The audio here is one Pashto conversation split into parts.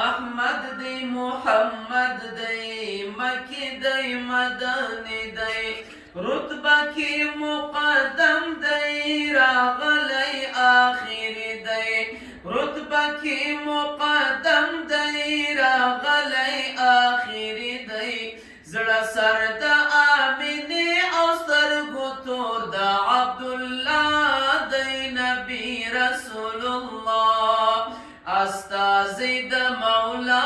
احمد دی محمد دی مکی دی مدنی دی رتبه کی مقدم دی راغلی آخری دی رتبه کی مقدم دی راغلی آخری دی زړه سر د آمینې او سترګو تور د عبدالله دی نبی رسول الله استازی د مولا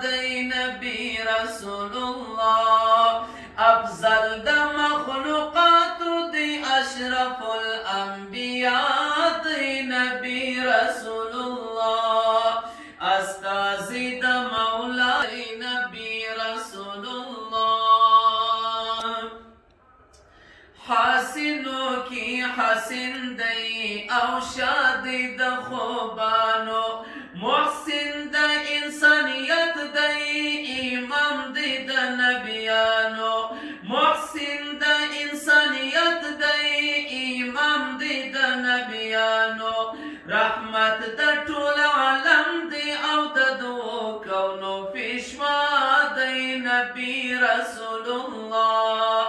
دی نبی رسول الله افضل د مخلوقات دی اشرف الانبیاء دی نبی رسول الله استازی د مولا دی نبی رسول الله حسینو کی حسین دی او شادی د خوبانو محسن د انسانیت دی امام دی د نبیانو محسن د انسانیت دی امام دی د نبیانو رحمت د ټول عالم دی او د دوو کونو پیشوا دی نبی رسول الله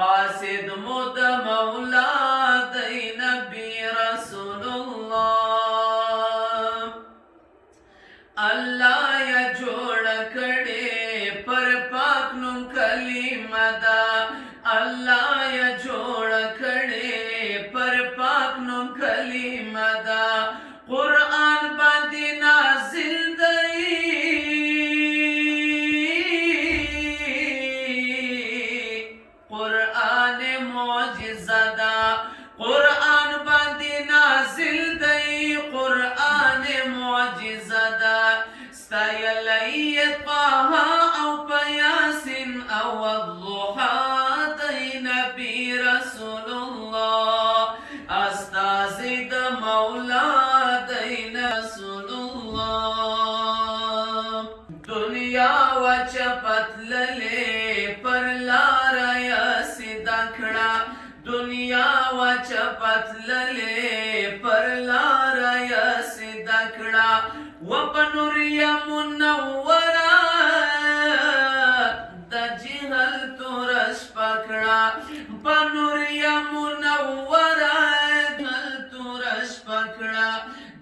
قاصد مو د مولا دی نبی رسول الله الله یا جوړ کړي پر پاک نوم کلمه دا الله یا جوړ کړي پر پاک نوم کلمه دا قرآن باندې نازل دی قرآن معجزه دا قرآن باندې نازل دی قرآن معجزه دا ستایلی طه او په یاسین او الضحی دی نبی رسول الله استازی د مولا دی رسول الله دنیا وچپتللې پر لار سیدا کړه دنیا وچپتللې پر لار سیدا کړه و په نور منوره د جهل تورش پکړه په نور منوره جهل تورش پکړه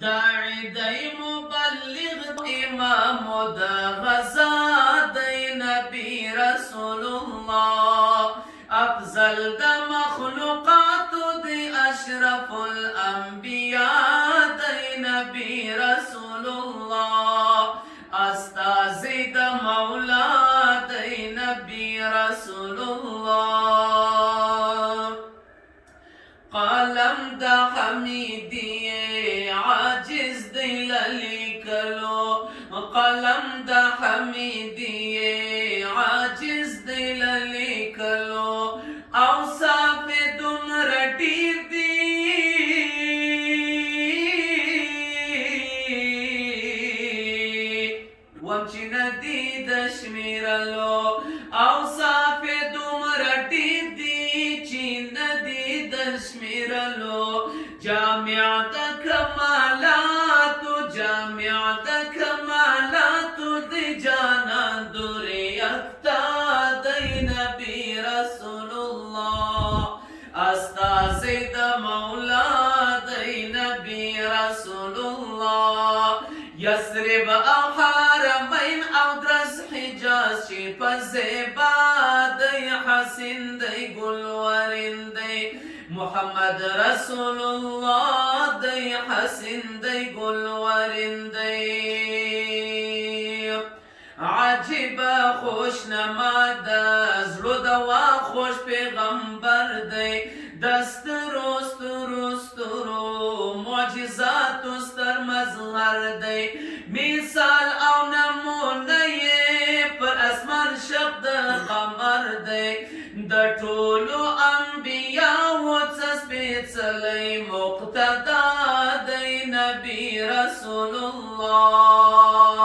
داعی دی مبلغ امام د غزا دی نبی رسول الله افضل د مخلوقات دی اشرف الانبیاء دی نبی رسول الله استازی د مولا دی نبی رسول الله قلم د حمیدی عاجز دی للیکلو قلم د حمیدی عاجز دی للیکلو اوصاف دمر ډیر دی وچی ندی د شمیرلو اوصاف دمر ډیر دی چی ندی د شمیرلو جامع د کمالات جامع د کمالات دی جانان دوری اکتا دی نبی رسول الله استازی د مولا دی نبی رسول الله یثرب او حرمین او درس حجاز چی په زیبا دی حسین دی گلورین دی محمد رسول الله دی حسین دی گلورین دی عجیب خوش نماد زړه دوا خوش پیغمبر دی دسترو سترو سترو معجزات ستر مظهر دی مثال او نمونه پر اسمان شق د قمر دی د ټولو انبیاء سپېڅلی مقتدا دی نبی رسول الله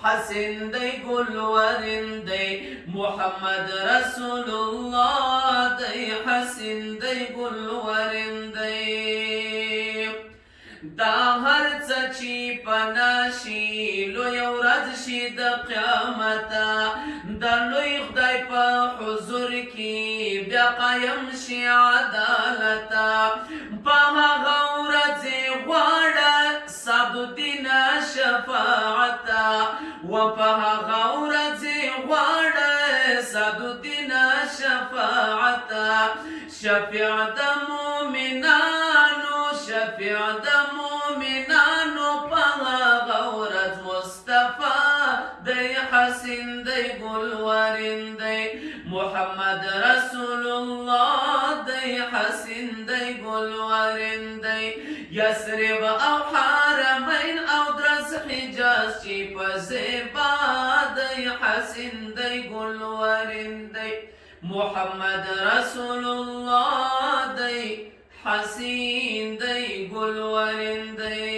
حسین دی گلورین دی محمد رسول الله دی حسین دی گلورین دی دا هر څه چې پناه شي لویه ورځ شي د قیامت د لوی خدای په حضور کې بیا قایم شي عدالت په هغه ورځ غواړه سعدالدین شفاعت و په هغه ورځ غواړه سعدالدین شفاعت شفیع د مؤمنانو شفیع د مؤمنانو په هغه ورځ مصطفی دی حسین دی ګلورین دی محمد رسول الله دی حسین دی ګلورین دی یثرب او حرمین او درس حجاز چې په زیبا دی حسین دی ګلورین دی محمد رسول الله دی حسین دی ګلورین دی